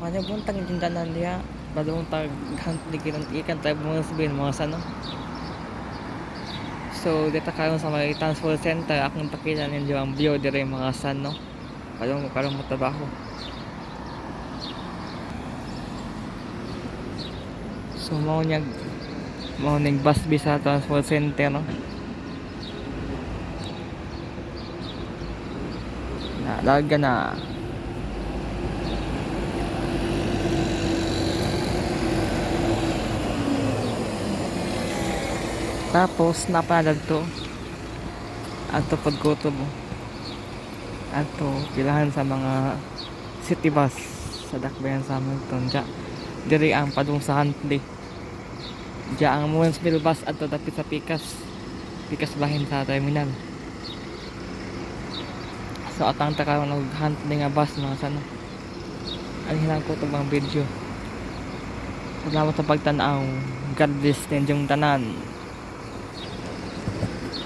Mga buntang tindanan diya. Balong tag ikan tayo mga sabihin mga sano. So dito karon sa may transport center akong takilan ninyo ang view dire mga sano. Balong karon mo trabaho. So mao ning bus sa transport center no. Nalaga na. Tapos napanad to ato pagkutob ato pilahan sa mga city bus sa dakbayan sa Hamilton dya diri ang padungsahan di dya ang Movensville bus ato dapit sa Pikas bahin sa terminal. So atang karon naghunt nga bus mga sana ang hinang ko itong mga video. Salamat sa pagtanaw. God bless ninyong tanan.